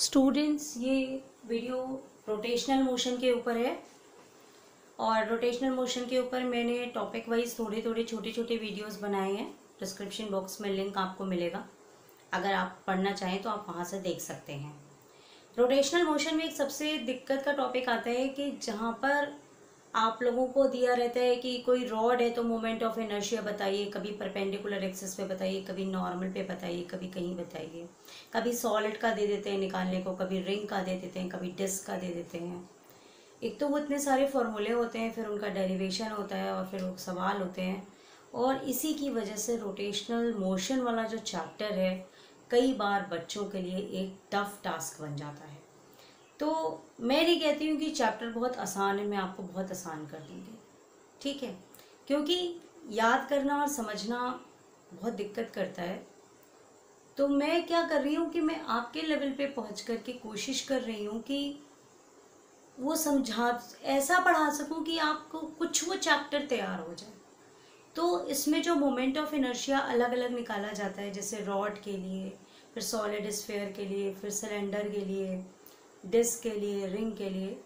Students, ये video rotational motion के ऊपर है और रोटेशनल मोशन के ऊपर मैंने टॉपिक वाइज थोड़े थोड़े छोटे छोटे वीडियोस बनाए हैं। डिस्क्रिप्शन बॉक्स में लिंक आपको मिलेगा, अगर आप पढ़ना चाहें तो आप वहाँ से देख सकते हैं। रोटेशनल मोशन में एक सबसे दिक्कत का टॉपिक आता है कि जहाँ पर आप लोगों को दिया रहता है कि कोई रॉड है तो मोमेंट ऑफ इनर्शिया बताइए, कभी परपेंडिकुलर एक्सिस पे बताइए, कभी नॉर्मल पे बताइए, कभी कहीं बताइए। कभी सॉलिड का दे देते हैं निकालने को, कभी रिंग का दे देते हैं, कभी डिस्क का दे देते हैं। एक तो वो इतने सारे फॉर्मूले होते हैं, फिर उनका डेरिवेशन होता है और फिर वो सवाल होते हैं। और इसी की वजह से रोटेशनल मोशन वाला जो चैप्टर है कई बार बच्चों के लिए एक टफ टास्क बन जाता है। तो मैं नहीं कहती हूँ कि चैप्टर बहुत आसान है, मैं आपको बहुत आसान कर दूँगी, ठीक है, क्योंकि याद करना और समझना बहुत दिक्कत करता है। तो मैं क्या कर रही हूँ कि मैं आपके लेवल पे पहुँच कर के कोशिश कर रही हूँ कि वो समझा ऐसा पढ़ा सकूँ कि आपको कुछ वो चैप्टर तैयार हो जाए। तो इसमें जो मोमेंट ऑफ इनर्शिया अलग अलग निकाला जाता है, जैसे रॉड के लिए, फिर सॉलिड स्फीयर के लिए, फिर सिलेंडर के लिए, डिस्क के लिए, रिंग के लिए।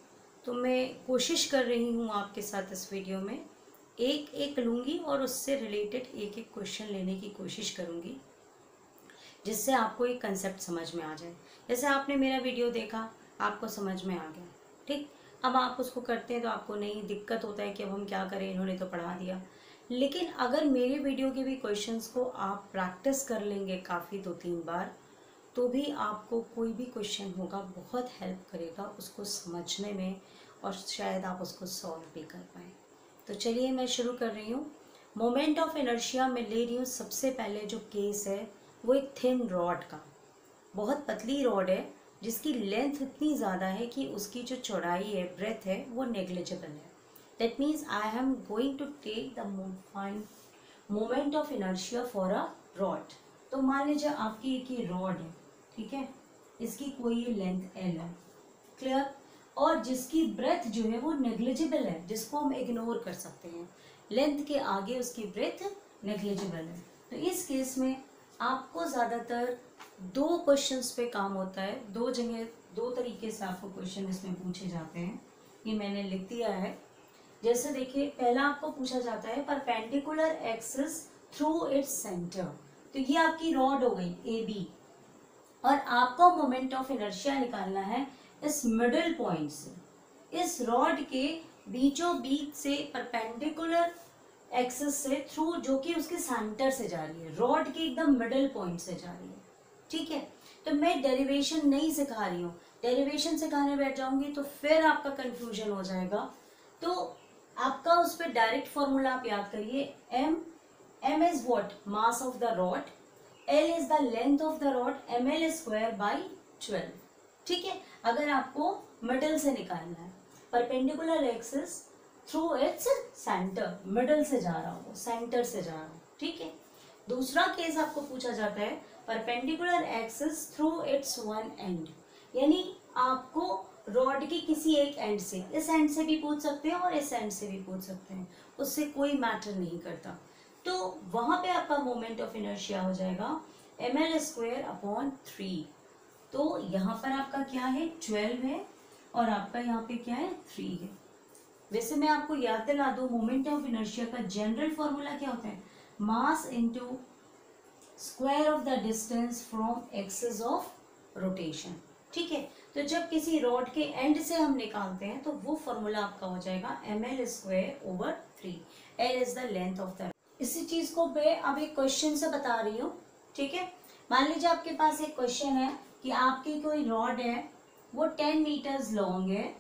तो मैं कोशिश कर रही हूँ आपके साथ इस वीडियो में एक एक लूँगी और उससे रिलेटेड एक एक क्वेश्चन लेने की कोशिश करूँगी, जिससे आपको एक कंसेप्ट समझ में आ जाए। जैसे आपने मेरा वीडियो देखा, आपको समझ में आ गया, ठीक। अब आप उसको करते हैं तो आपको नहीं दिक्कत होता है कि अब हम क्या करें, इन्होंने तो पढ़ा दिया। लेकिन अगर मेरे वीडियो के भी क्वेश्चंस को आप प्रैक्टिस कर लेंगे काफ़ी 2-3 बार, तो भी आपको कोई भी क्वेश्चन होगा बहुत हेल्प करेगा उसको समझने में, और शायद आप उसको सॉल्व भी कर पाएँ। तो चलिए मैं शुरू कर रही हूँ। मोमेंट ऑफ इनर्शिया में ले रही हूँ सबसे पहले जो केस है वो एक थिन रॉड का। बहुत पतली रॉड है जिसकी लेंथ इतनी ज़्यादा है कि उसकी जो चौड़ाई है, ब्रेथ है, वो नेग्लिजिबल है। That means I am going to take the moment of inertia for a rod. तो मान लीजिए आपकी एक ये रॉड है, ठीक है, इसकी कोई ये लेंथ एल है, क्लियर, और जिसकी ब्रेथ जो है वो नेग्लिजिबल है, जिसको हम इग्नोर कर सकते हैं। लेंथ के आगे उसकी ब्रेथ नेग्लिजिबल है। तो इस केस में आपको ज़्यादातर दो क्वेश्चंस पे काम होता है, दो जगह दो तरीके से आपको क्वेश्चन इसमें पूछे जाते हैं। ये मैंने लिख दिया है। जैसे देखिए, पहला आपको पूछा जाता है perpendicular axis through its centre. तो ये आपकी रॉड हो गई ए बी, और आपको मोमेंट ऑफ इनर्शिया निकालना है इस मिडिल पॉइंट से, इस रॉड के बीचों बीच से परपेंडिकुलर एक्सिस से थ्रू, जो कि उसके सेंटर से जा रही है, रॉड के एकदम मिडिल पॉइंट से जा रही है, ठीक है। तो मैं डेरिवेशन नहीं सिखा रही हूँ, डेरिवेशन सिखाने बैठ जाऊंगी तो फिर आपका कंफ्यूजन हो जाएगा। तो आपका उस पर डायरेक्ट फॉर्मूला आप याद करिए, m is what, mass of the rod, L is the length of the rod, ml square by 12, ठीक है। अगर आपको मिडल से निकालना है, perpendicular axis through its centre, middle से जा रहा हो, सेंटर से जा रहा हो, ठीक है। दूसरा केस आपको पूछा जाता है perpendicular axis through it's one and, यानी आपको रॉड की किसी एक एंड से, इस एंड से भी पूछ सकते हैं और इस एंड से भी पूछ सकते हैं, उससे कोई मैटर नहीं करता। तो वहां पे आपका मोमेंट ऑफ इनर्शिया हो जाएगा ml स्क्वायर अपॉन 3। तो यहाँ पर आपका क्या है, 12 है, और आपका यहाँ पे क्या है, 3 है। वैसे मैं आपको याद दिला दूं, मोमेंट ऑफ इनर्शिया का जनरल फॉर्मूला क्या होता है, mass into square of the distance from axis of rotation, ठीक है। तो जब किसी रॉड के एंड से हम निकालते हैं तो वो फॉर्मूला आपका हो जाएगा ml square over 3। L is the length of the, इसी चीज को मैं अब एक क्वेश्चन से बता रही हूँ, ठीक है। मान लीजिए आपके पास एक क्वेश्चन है कि आपकी कोई रॉड है, वो 10 मीटर्स लॉन्ग है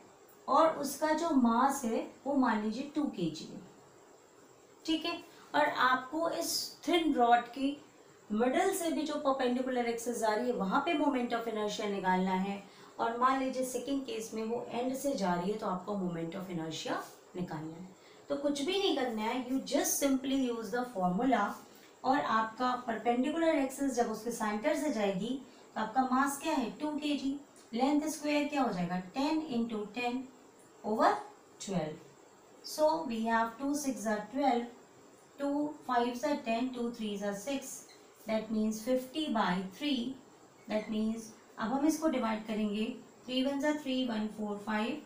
और उसका जो मास है वो मान लीजिए 2 kg है, ठीक है। और आपको इस थिन रॉड की मिडल से भी जो परपेंडिकुलर एक्सिस आ रही है वहां पे मोमेंट ऑफ इनर्शिया निकालना है, और मान लीजिए सेकेंड केस में वो एंड से जा रही है तो आपको मोमेंट ऑफ इनर्शिया निकालना है। तो कुछ भी नहीं करना है, you just simply use the formula, और आपका परपेंडिकुलर एक्सिस जब उसके सेंटर से जाएगी तो आपका मास क्या है, 2 kg, लेंथ स्क्वायर क्या हो जाएगा, 10 into 10 over 12। So we have 2 6 are 12, 2 5 are 10, 2 3 are 6, that means 50 by 3, that means अब हम इसको डिवाइड करेंगे, 3 1 3 1 4 5,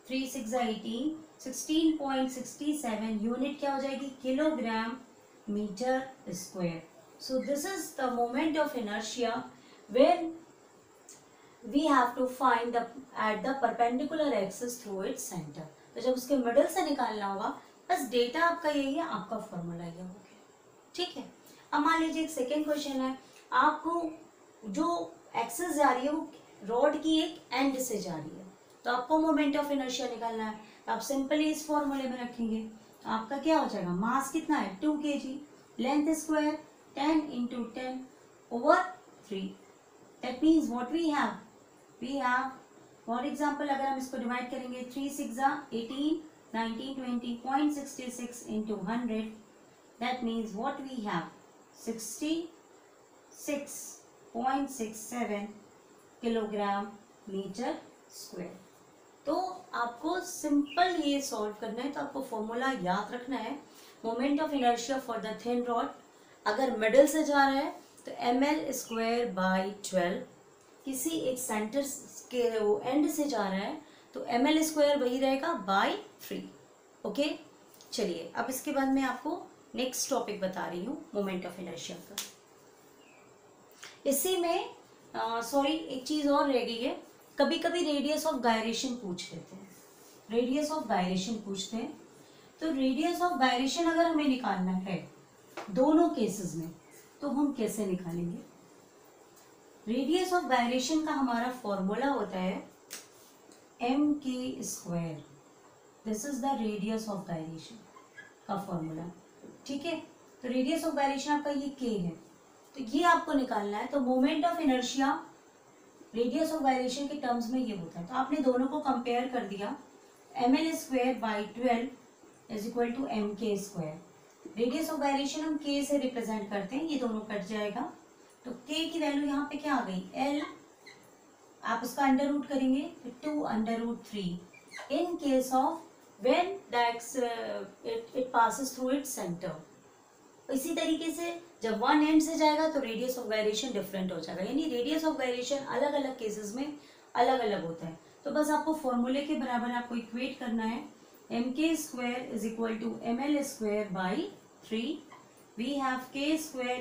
3 6 18, 16.67 यूनिट क्या हो जाएगी, kilogram metre square. So this is the moment of inertia when we have to find at the perpendicular axis through its centre. तो जब उसके मिडल से निकालना होगा, बस डेटा आपका यही है, आपका फॉर्मूला ये हो गया. ठीक है. अब मान लीजिए एक सेकेंड क्वेश्चन है, आपको जो एक्सिस जा रही है वो रॉड की एक एंड से जा रही है, तो आपको मोमेंट ऑफ इनर्शिया निकालना है. तो आप सिंपली इस फॉर्मूले में रखेंगे, तो आपका क्या हो जाएगा, मास कितना है 2 kg, length square 10 × 10 over 3. That means what we have for example, अगर हम इसको डिवाइड करेंगे 3 6 18, 19 20, 0.66 into 100, that means what we have 66.67 kilogram metre square. तो आपको सिंपल ये सॉल्व करना है. तो आपको फॉर्मूला याद रखना है, moment of inertia for the thin rod अगर मिडल से जा रहा है तो ml²/12, किसी एक सेंटर के वो एंड से जा रहा है तो ml² वही रहेगा बाई 3. ओके. चलिए अब इसके बाद मैं आपको नेक्स्ट टॉपिक बता रही हूँ मोमेंट ऑफ इनर्शिया का. इसी में सॉरी एक चीज और रह गई है, कभी कभी रेडियस ऑफ गायरेशन पूछ लेते हैं. रेडियस ऑफ गायरेशन पूछते हैं, तो रेडियस ऑफ गायरेशन अगर हमें निकालना है दोनों केसेस में, तो हम कैसे निकालेंगे. रेडियस ऑफ गायरेशन का हमारा फॉर्मूला होता है mk². This is the radius of gyration का फॉर्मूला. ठीक है. तो रेडियस ऑफ गायरेशन आपका ये k है, तो ये आपको निकालना है. तो moment of inertia radius of gyration के टर्म्स में ये होता है. तो आपने दोनों को कंपेयर कर दिया, ml²/12 is equal to mk². Radius of gyration हम k से रिप्रेजेंट करते हैं, ये दोनों कट जाएगा, तो k की वैल्यू यहाँ पे क्या आ गई, l. आप उसका अंडर रूट करेंगे तो 2√3 in case of when it passes through its centre. इसी तरीके से जब वन एंड से जाएगा तो रेडियस ऑफ गायरेशन डिफरेंट हो जाएगा, यानी रेडियस ऑफ गायरेशन अलग अलग केसेस में अलग अलग होता है. तो बस आपको फॉर्मूले के बराबर आपको इक्वेट करना है, mk² is equal to ml²/3. we have k²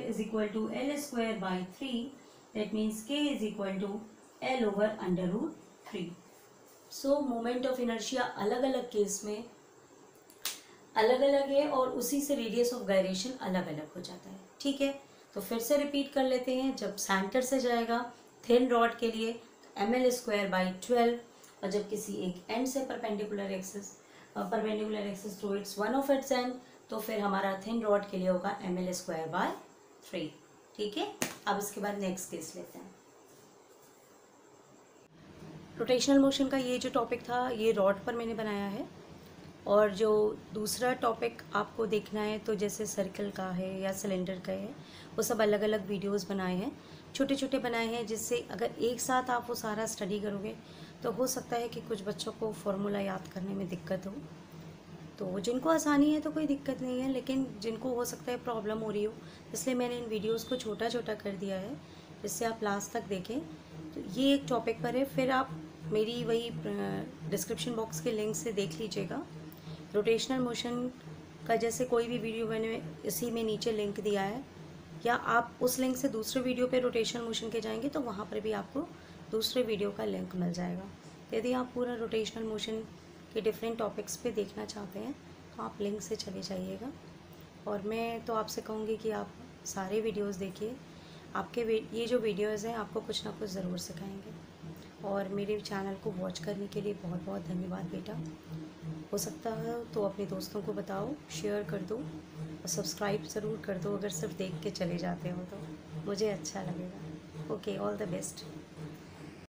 is equal to l²/3. that means k is equal to l/√3. so moment of inertia अलग अलग केस में अलग अलग है और उसी से रेडियस ऑफ गायरेशन अलग अलग हो जाता है. ठीक है. तो फिर से रिपीट कर लेते हैं, जब सेंटर से जाएगा थिन रॉड के लिए ml²/12, और जब किसी एक एंड से perpendicular axis through it's one of its and, तो फिर हमारा थिन रॉड के लिए होगा ml²/3. ठीक है. अब इसके बाद नेक्स्ट केस लेते हैं. रोटेशनल मोशन का ये जो टॉपिक था ये रॉड पर मैंने बनाया है, और जो दूसरा टॉपिक आपको देखना है तो जैसे सर्कल का है या सिलेंडर का है, वो सब अलग अलग वीडियोस बनाए हैं, छोटे छोटे बनाए हैं, जिससे अगर एक साथ आप वो सारा स्टडी करोगे तो हो सकता है कि कुछ बच्चों को फॉर्मूला याद करने में दिक्कत हो. तो जिनको आसानी है तो कोई दिक्कत नहीं है, लेकिन जिनको हो सकता है प्रॉब्लम हो रही हो, इसलिए मैंने इन वीडियोस को छोटा छोटा कर दिया है, जिससे आप लास्ट तक देखें. तो ये एक टॉपिक पर है, फिर आप मेरी वही डिस्क्रिप्शन बॉक्स के लिंक से देख लीजिएगा. रोटेशनल मोशन का जैसे कोई भी वीडियो मैंने इसी में नीचे लिंक दिया है, या आप उस लिंक से दूसरे वीडियो पे रोटेशनल मोशन के जाएंगे तो वहाँ पर भी आपको दूसरे वीडियो का लिंक मिल जाएगा. यदि आप पूरा रोटेशनल मोशन के डिफरेंट टॉपिक्स पे देखना चाहते हैं तो आप लिंक से चले जाइएगा. और मैं तो आपसे कहूँगी कि आप सारे वीडियोस देखिए, आपके ये जो वीडियोस हैं आपको कुछ ना कुछ ज़रूर सिखाएंगे. और मेरे चैनल को वॉच करने के लिए बहुत बहुत धन्यवाद बेटा. हो सकता है तो अपने दोस्तों को बताओ, शेयर कर दो और सब्सक्राइब ज़रूर कर दो. अगर सिर्फ देख के चले जाते हो तो मुझे अच्छा लगेगा. Okay, all the best.